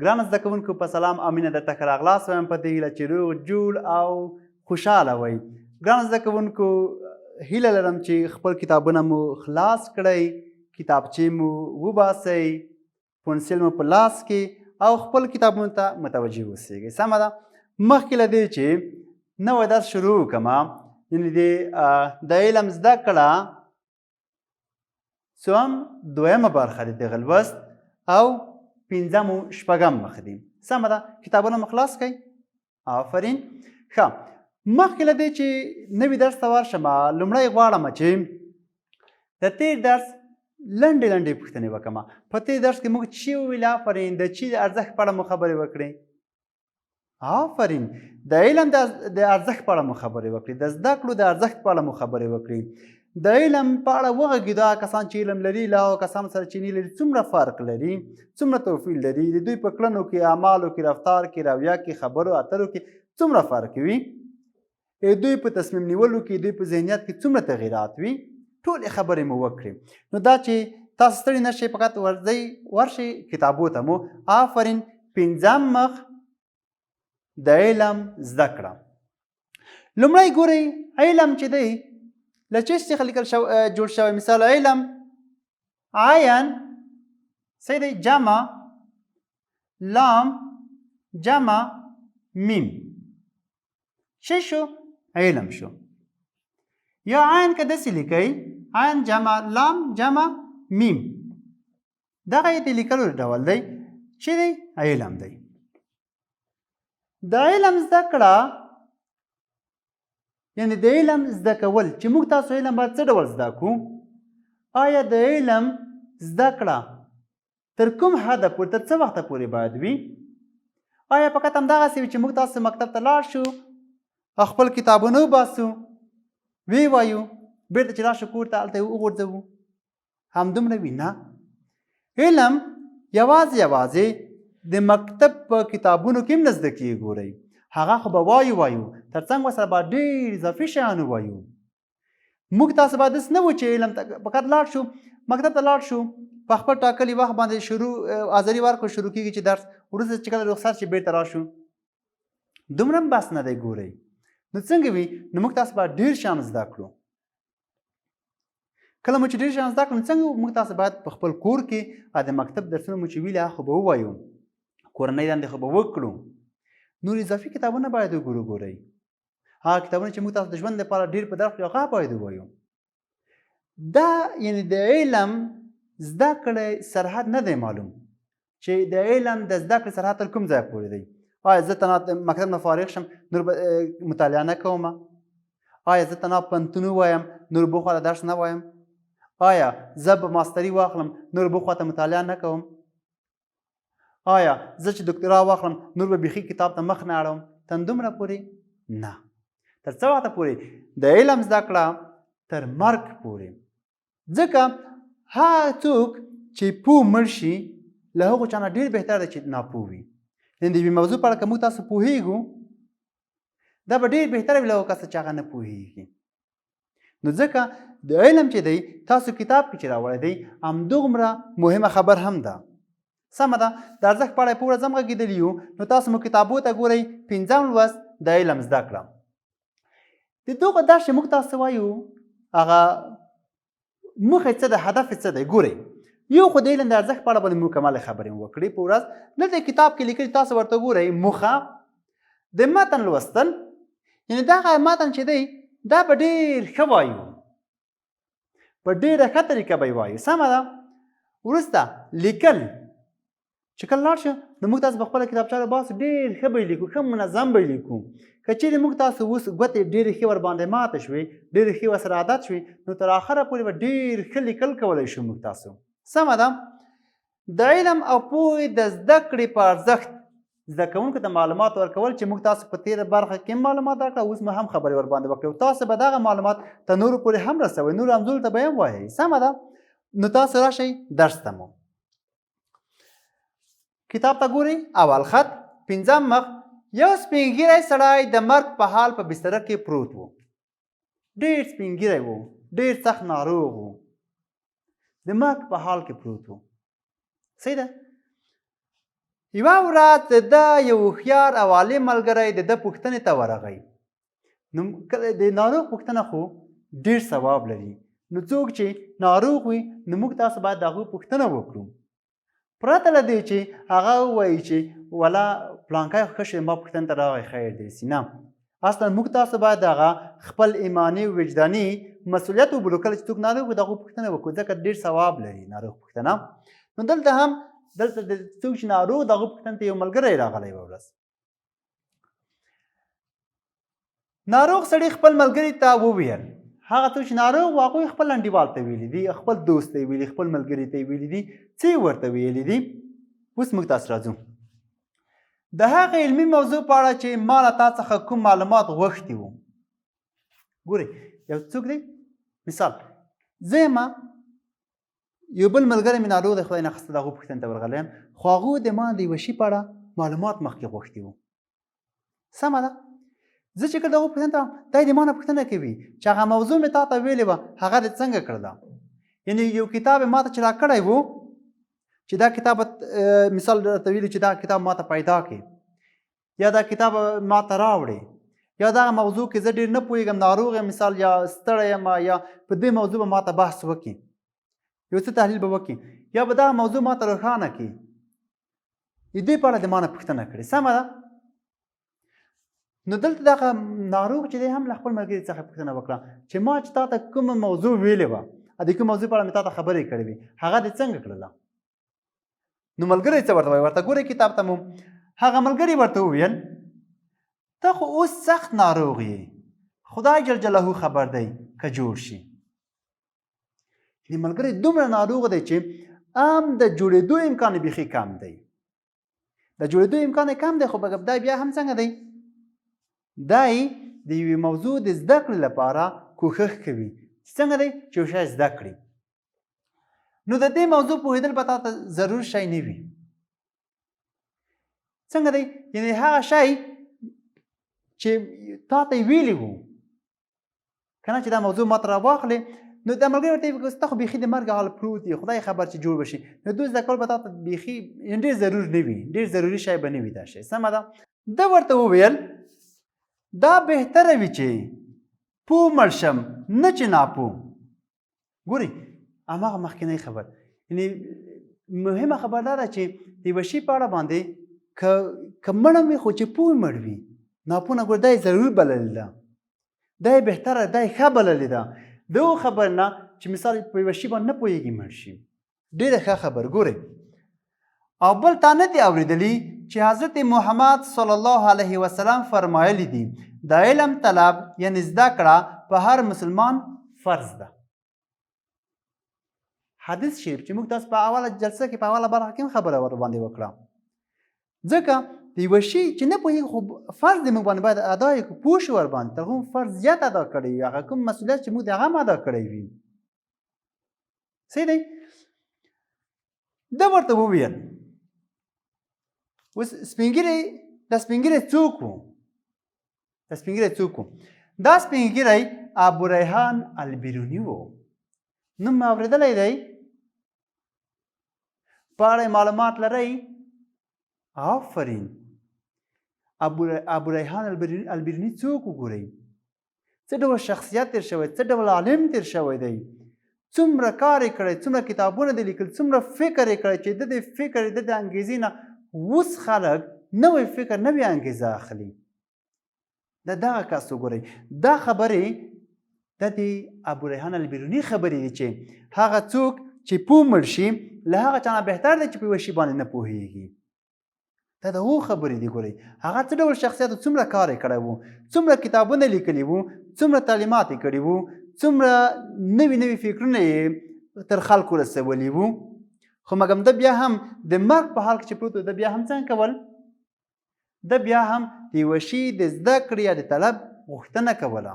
ګرانو زده کوونکو په سلام او مینه درته ښه راغلاست وایم په دې هیله چې روغ جوړ او خوشحاله وئ. ګرانو زده کوونکو هیله لرم چې خپل کتابونه مو خلاص کړئ، کتابچې مو وباسئ، پنسل مو په لاس کې او خپل کتابونو ته متوجه اوسئ. سمه ده. مخکې له دې چې نوی درس شروع وکړم، یعنې د علم زده کړه دوهمه برخه دی، دغه لوست او پنځم و شپږم مخ دی. سمه ده. کتابونه مو خلاص کړئ. آفرین. ښه، مخکې له دې چې نوي درس ته ورشم، لومړی غواړم چې د تېر درس لنډې لنډې پوښتنې وکړم. په تېر درس کې موږ چې وویل؟ آفرین. د چې د ارزښت په اړه مو خبرې وکړې. آفرین. د علم د ارزښت په اړه مو خبرې وکړې، د زده کړو د ارزښت په اړه مو خبرې وکړې، د علم په اړه وغږېدو. هغه کسان چې علم لري له هغو کسانو سره چې نه لري څومره فرق لري، څومره توپیر لري، د دوی په کړنو کې، اعمالو کې، رفتار کې، رویه کې، خبرو اترو کې څومره فرق وي، دوی په تصمیم نیولو کې، دوی په ذهنیت کې څومره تغیرات وي. ټولې خبرې مو وکړې. نو دا چې تاسو ستړي نه شئ، فقط ورشئ کتابو ته مو. آفرین. پنځم مخ د علم زده کړه. لومړی ګورئ، علم چې دی له چی څخه جوړ شوی؟ مثال علم عین څه دی؟ جمع لام جمع میم. څه شو؟ علم شو. یا عین که داسې لیکئ، عین جمع لام جمع میم، دغه یې د لیکلو ډول دی. چې دی؟ علم دی. د علم زده کړه یعنې د علم زده کول چې موږ تاسو علم باید څه ډول زده کړو؟ آیا د علم زده کړه تر کوم حده پورې، تر څه وخته پورې باید وي؟ آیا فقط همدغسې وي چې موږ تاسو مکتب ته لاړ شو، خپل کتابونه وباسو، وی وایو، بېرته چې راشو کور ته هلته یې وغورځوو، همدومره وي؟ نه. علم یوازې د مکتب په کتابونو کې هم نه زده کېږي. ګورئ، هغه خو به وایو، تر څنګ ورسره به ډېر اضافي شیان ووایو. موږ تاسو باید داسې نه وو چې علم ته فقط لاړ شو، مکتب ته لاړ شو، په خپل ټاکلي وخت باندې حاضري ورکړو، شروع کېږي چې درس، وروسته چې کله رخصت شي بېرته راشو. دومره هم بس نه دی. ګورئ، نو څنګه وي؟ نو موږ تاسو باید ډېر شیان زده کړو. کله مو چې ډېر شیان زده کړو، نو څنګه موږ تاسو باید په خپل کور کې د مکتب درسونه مو چې ویلي هغه خو به ووایو، کورنۍ دندې خو به وکړو. نور اضافي کتابونه باید وګورو. ګورئ، هغه کتابونه چې موږ تاسو د ژوند لپاره ډېر په درس کړي هغه باید ووایو. دا یعنې د علم زده کړې سرحد نه دی معلوم، چې د علم د زده کړې سرحد تر کوم ځای پورې دی. آیا زه تنها مکتب نه فارغ شم نور به مطالعه نه کوم؟ آیا زه تنها پوهنتون ووایم نور بل خوا ته درس نه وایم؟ آیا زه به ماستري واخلم نور بل خوا ته مطالعه نه کوم؟ آیا زه چې دکترا واخلم نور به بیخي کتاب ته مخ نه اړوم؟ تر دومره پورې نه. تر څه وخته پورې؟ د علم زده کړه تر مرګ پورې. ځکه هغه څوک چې پوه مړ شي له هغو چا نه ډېر بهتر دی چې ناپوه وي. یعنې د یوې موضوع په اړه که موږ تاسو پوهېږو، دا به ډېر بهتره وي له هغو کسه چې هغه نه پوهېږي. نو ځکه د علم چې دی تاسو کتاب کې چې راوړی دی همدومره مهمه خبر هم ده. سمه ده. د ارزښت په اړه یې په ورځ هم غږېدلي یو. نو تاسو مو کتابو ته ګورئ. پنځم لوست د علم زده کړه. د دغه درس چې موږ تاسو وایو هغه موخه څه ده، هدف څه دی؟ ګورئ، یو خو د علم د ارزښت په اړه باندې مکمله خبرې وکړي په ورځ. دلته کتاب کې لیکلي، تاسو ورته ګورئ. موخه د متن لوستل، یعنې دغه متن چې دی دا به ډېر ښه وایو، په ډېره ښه طریقه به یې وایو. سمه ده. وروسته لیکل، چې کله لاړ شو نو موږ تاسو په خپله کتابچه باسو، ډېر ښه به یې لیکو، ښه منظم به یې لیکو. که چیرې موږ تاسو اوس ګوتې ډېرې ښې ورباندې ماته شوې، ډېرې ښې ورسره عادت شوې، نو تر آخره پورې به ډېر ښه لیکل کولی شو موږ تاسو. سمه ده. د علم او پوهې د زده کړې په ارزښت زده کوونکو ته معلومات ورکول، چې موږ تاسو په تېره برخه کې معلومات راکړه، اوس مو هم خبرې ورباندې وکړې، او تاسو به دغه معلومات تر نورو پورې هم رسوئ، نورو همزولو ته به یې هم وایئ. سمه ده. نو تاسو راشئ درس ته مو. کتاب ته ګورئ. اول خط پنځم مخ. یو سپین ږیری سړی د مرګ په حال په بستره کې پروت و. ډېر سپین ږیری و، ډېر سخت ناروغ و، د مرګ په حال کې پروت و. صحیح ده. یوه ورځ د ده یو هوښیار او عالم ملګری د ده پوښتنې ته ورغی. نو د ناروغ پوښتنه خو ډېر ثواب لري. نو څوک چې ناروغ وي نو موږ تاسو باید د هغوی پوښتنه وکړو. پرته له دې چې هغه ووایي چې ولا پلانکی خو ښه شو ما پوښتنې ته راغی خیر دی سي نه. اصلا موږ تاسو باید د هغه خپل ایماني وجداني مسؤلیت وبولو. کله چې څوک ناروغ وي د هغوی پوښتنه وکړو ځکه ډېر ثواب لري ناروغ پوښتنه. نو دلته د څوک چې ناروغ د هغوی پوښتنې ته یو ملګری راغلی یوه ورځ. ناروغ سړي خپل ملګري ته وویل هغه څوک چې ناروغ و هغوی خپل انډیوال ته ویلي دي خپل دوست ته یې ویلي خپل ملګري ته یې ویلي دي څه یې ورته ویلي دي. اوس موږ تاسو راځو د هغې علمي موضوع په اړه چې ما له تا څخه کوم معلومات غوښتي وو. ګورئ یو څوک دی مثال زه یم یو بل ملګری مې ناروغ دی خدای ناخواسته د هغو پوښتنې ته ورغلی یم خو هغوی د ما د یوه شي په اړه معلومات مخکې غوښتي وو. سمه ده زه چې کله د هغو پوښتنې ته دا یې د ما نه پوښتنه کوي چې هغه موضوع مې تا ته ویلې وه هغه دې څنګه کړله. یعنې یو کتاب یې ما ته چې راکړی وو چې دا کتاب مثال راته ویلي چې دا کتاب ما ته پیدا کړي یا دا کتاب ما ته راوړې یا دغه موضوع کې زه ډېر نه پوهېږم ناروغ یم مثال یا ستړی یم یا په دې موضوع به ما ته بحث وکړي یو څه تحلیل به وکړي یا به دغه موضوع ما ته روښانه کړي د دې په اړه د ما نه پوښتنه کړې. سمه ده. نو دلته دغه ناروغ چې دی هم له خپل ملګري څخه پوښتنه وکړه چې ما چې تا ته کومه موضوع ویلې وه د کوم موضوع په اړه مې تا ته خبرې کړې وې هغه دې څنګه کړله. نو ملګری څه ورته وایي ورته ګورئ کتاب ته مو هغه ملګري ورته وویل ته خو اوس سخت ناروغ یې خدای جل جلاله خبر دی که جوړ شي. د ملګری دومره ناروغ دی چې د جوړېدو امکان بیخي کم دی. د جوړېدو امکان کم دی خو دا بیا هم څنګه دی دی د یوې موضوع د زده کړې لپاره کوښښ کوي چې څنګه دی چې یو شی زده کړي. نو د دې موضوع پوهېدل به تا ته ضرور شی نه وي. څنګه دی یعنې هغه شی چې تا ته یې ویلي وو که نه چې دا موضوع ما ته راواخلې نو دا ملګري ورته ویل ستا خو بیخي د مرګ حال پروت دی خدای خبر چې جوړ به شي نو دوی زده کول به تا ته بیخي ډېر ضرور نه وي ډېر ضروري شی به نه وي دا شی. سمه ده. ده ورته وویل دا بهتره وي چې پوه مړ شم نه چې ناپوه. ګورئ هماغه مخکینی خبر یعنې مهمه خبر دا ده چې د یوه شي په اړه باندې که مړم وي خو چې پوه مړ وي ناپوه نه ګوره دا یې ضرور بللې ده دا یې بهتره دا یې ښه بللې ده د هغو خبر نه چې مثال په یوه شي باندې نه پوهېږي مړ شي ډېره ښه خبر. ګورئ او بل تا نه دي اورېدلي چې حضرت محمد صلی الله علیه وسلم فرمایلی دي د علم طلب یعنې زده کړه په هر مسلمان فرض ده. حدیث شریف چې موږ تاسو په اوله جلسه کې په اوله برخه کې هم خبره ورباندې وکړه ځکه د یوه شي چې نه پوهېږو خو فرض د موږ باندې باید ادا یې کړو پوه شو ورباندې تر هغوم فرضیت ادا کړی وي هغه کوم مسؤلیت چې موږ د هغه هم ادا کړی وي. صحیح دی. ده ورته وویل اوس سپین ږیری دا سپین ږیری څوک و دا سپین ږیری څوک و دا سپین ږیری ابوریحان البیروني و. نوم مې اورېدلی دی په اړه معلومات لرئ؟ آفرین. ابوریحان البیروني څوک وګورئ څه ډول شخصیت تیر شوی څه ډول عالم تیر شوی دی څومره کار یې کړی څومره کتابونه دې لیکل څومره فکر یې کړی چې د دې فکر د انګیزې نه اوس خلک نوی فکر نوې انګیزه اخلي. دغه کس وګورئ دا خبرې د دې ابوریحان البیروني خبرې دي چې هغه څوک چې پوه مړ شي له هغه چا نه بهتر دی چې په یوه شي باندې نه پوهېږي. دا د هغو خبرې دي. ګورئ هغه څه ډول شخصیت څومره کار یې کړی وو څومره کتابونه لیکلي وو څومره تعلیمات یې کړي وو څومره نوي نوي فکرونه یې تر خلکو رسولي وو خو مګم ده بیا هم د مرګ په حال کې چې پروت و ده بیا هم څنګه کول ده بیا هم د یوه شي د زده کړې یا د طلب غوښتنه کوله.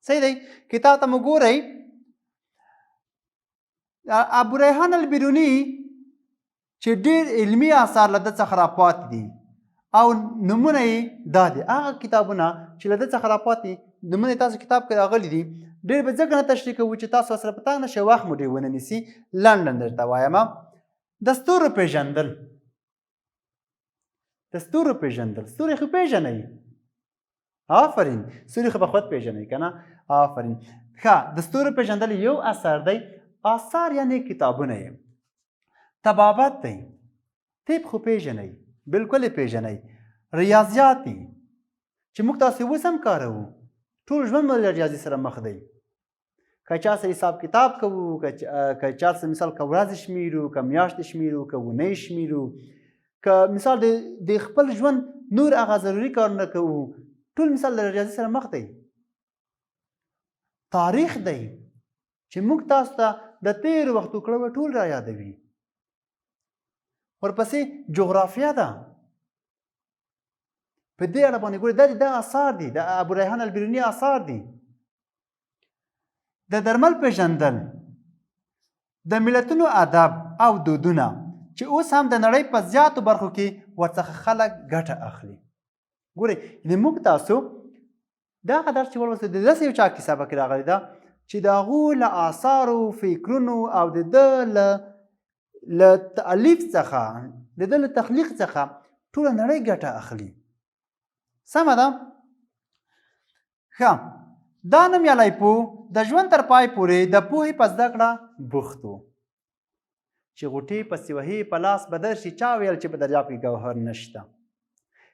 صحیح دی. کتاب ته مو ګورئ ابوریحان البیروني چې ډېر علمي اثار له ده څخه راپاتې دي او نومونه یې دا دي هغه کتابونه چې له ده څخه راپاتې نومونه یې تاسو کتاب کې راغلي دي ډېر به ځکه نه تشریح کوو چې تاسو سره په تنګ نه شئ وخت مو ډېر ونه نیسي. لنډن درته وایم د ستورو پیژندل. د ستورو پیژندل. ستوري خو پیژنئ. آفرین. ستوري خو به خود پیژنئ که نه؟ آفرین. ښه، د ستورو پیژندل یو اثر دی. آثار یعنې کتابونه یې. طبابت دی. طب خو پیژنئ. بلکل یې پیژنئ. ریاضیات دي چې موږ تاسې اوس هم کاروو. ټول ژوند مو له ریاضي سره مخ دی. که چا سره حساب کتاب کوو، که چا سره مثال که ورځې شمیرو، که میاشتې شمیرو، که اونۍ شمیرو، که مثال د خپل ژوند نور هغه ضروري کارونه کوو، ټول مثال له ریاضي سره مخ دی. تاریخ دی چې موږ تاسو ته د تېرو وختو کړه ټول را یادوي. ورپسې جغرافیه ده. په دې اړه باندې ګورئ، دا آثار دي، د ابوریحان البیروني آثار دي. د درمل پیژندل، د ملتونو ادب او دودونه چې اوس هم د نړۍ په زیاتو برخو کې ورڅخه خلک ګټه اخلي. ګورئ، یعنې موږ تاسو دغه درس چې ولوستو، د داسې یو چا کیسه پکې راغلې ده چې د هغو له آثارو، فکرونو او د ده له تألیف څخه، د ده له تخلیق څخه ټوله نړۍ ګټه اخلي. سمه ده؟ ښه، دا نومیالی پوه د ژوند تر پای پورې د پوهې په زده کړه بوخت و. چې غوټې پسې وهې په لاس به درشي، چا ویل چې په دریاب کې ګوهر نشته.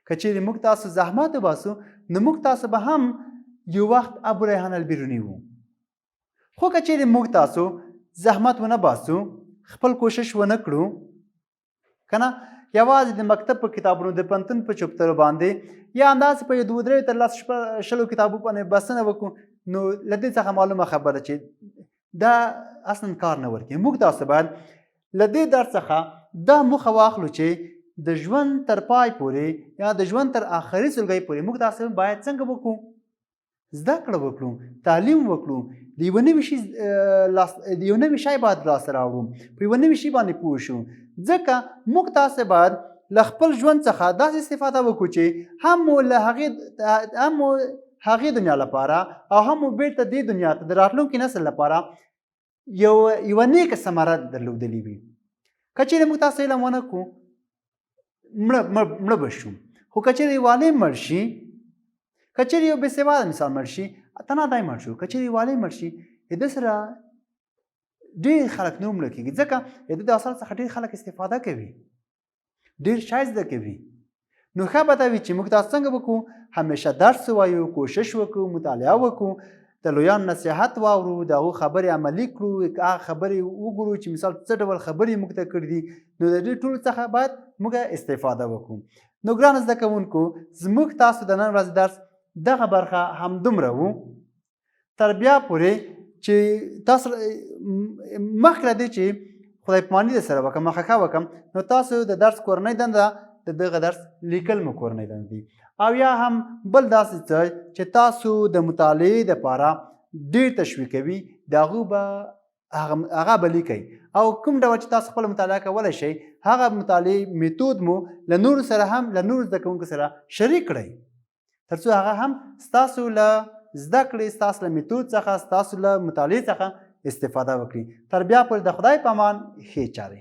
که چیرې موږ تاسو زحمت وباسو، نو موږ تاسو به هم یو وخت ابوریحان البیروني وو. خو که چیرې موږ تاسو زحمت ونه باسو، خپل کوشش ونه کړو، که نه یوازې د مکتب په کتابونو، د پوهنتون په چوپترو باندې یا همداسې په یو 2-3 تر 10-20 کتابو باندې بسنه وکړو، نو له دې څخه معلومه خبره چې دا اصلا کار نه ورکوي. موږ تاسو باید له دې درس څخه دا موخه واخلو چې د ژوند تر پای پورې یا د ژوند تر آخري سلګۍ پورې موږ تاسو باید څنګه وکړو؟ زده کړه وکړو، تعلیم وکړو، د یو نوي شی باید لاسته راوړو، په یوه نوي شي باندې پوه شو. ځکه موږ تاسو باید له خپل ژوند څخه داسې استفاده وکړو چې هم مو له هغې دنیا لپاره او هم مو بیرته دې دنیا ته د راتلونکي نسل لپاره یوه نیکه ثمره درلودلې وي. که چیرې موږ تاسو علم ونه کړو، مړه به شو. خو که چیرې یو عالم مړ شي، که چیرې یو بېسواده مثال مړ شي، تنها دی مړ شو. که چیرې یو عالم مړ شي، د ده سره ډېر خلک نور مړه کېږي، ځکه د ده د اثار څخه ډېر خلک استفاده کوي، ډېر شی زده کوي. نو ښه به دا وي چې موږ تاسو څنګه وکړو؟ همیشه درس ووایو، کوشش وکړو، مطالعه وکړو، د لویانو نصیحت واورو، د هغو خبرې عملي کړو، هغه خبرې وګورو چې مثال څه ډول خبرې موږ ته کړي دي. نو د دې ټولو څخه باید موږ استفاده وکړو. نو ګرانو زده کوونکو، زموږ تاسو د نن ورځې درس دغه برخه همدومره و. تر بیا پورې چې تاسو مخکې له دې چې خدای پاماني درسره وکړم، مخکښه وکړم، نو تاسو د درس کورنۍ دنده د دغه درس لیکل مو کورنۍ دنده دي. او یا هم بل داسې څه چې تاسو د مطالعې دپاره ډېر تشویقوي، د هغه به لیکئ. او کوم ډول چې تاسو خپله مطالعه کولی شئ، هغه مطالعې میتود مو له نورو سره هم، له نورو زده کوونکو سره شریک کړئ، تر څو هغه هم ستاسو له زده کړې، ستاسو له میتود څخه، ستاسو له مطالعې څخه استفاده وکړي. تر بیا پورې د خدای په امان، ښې چارې.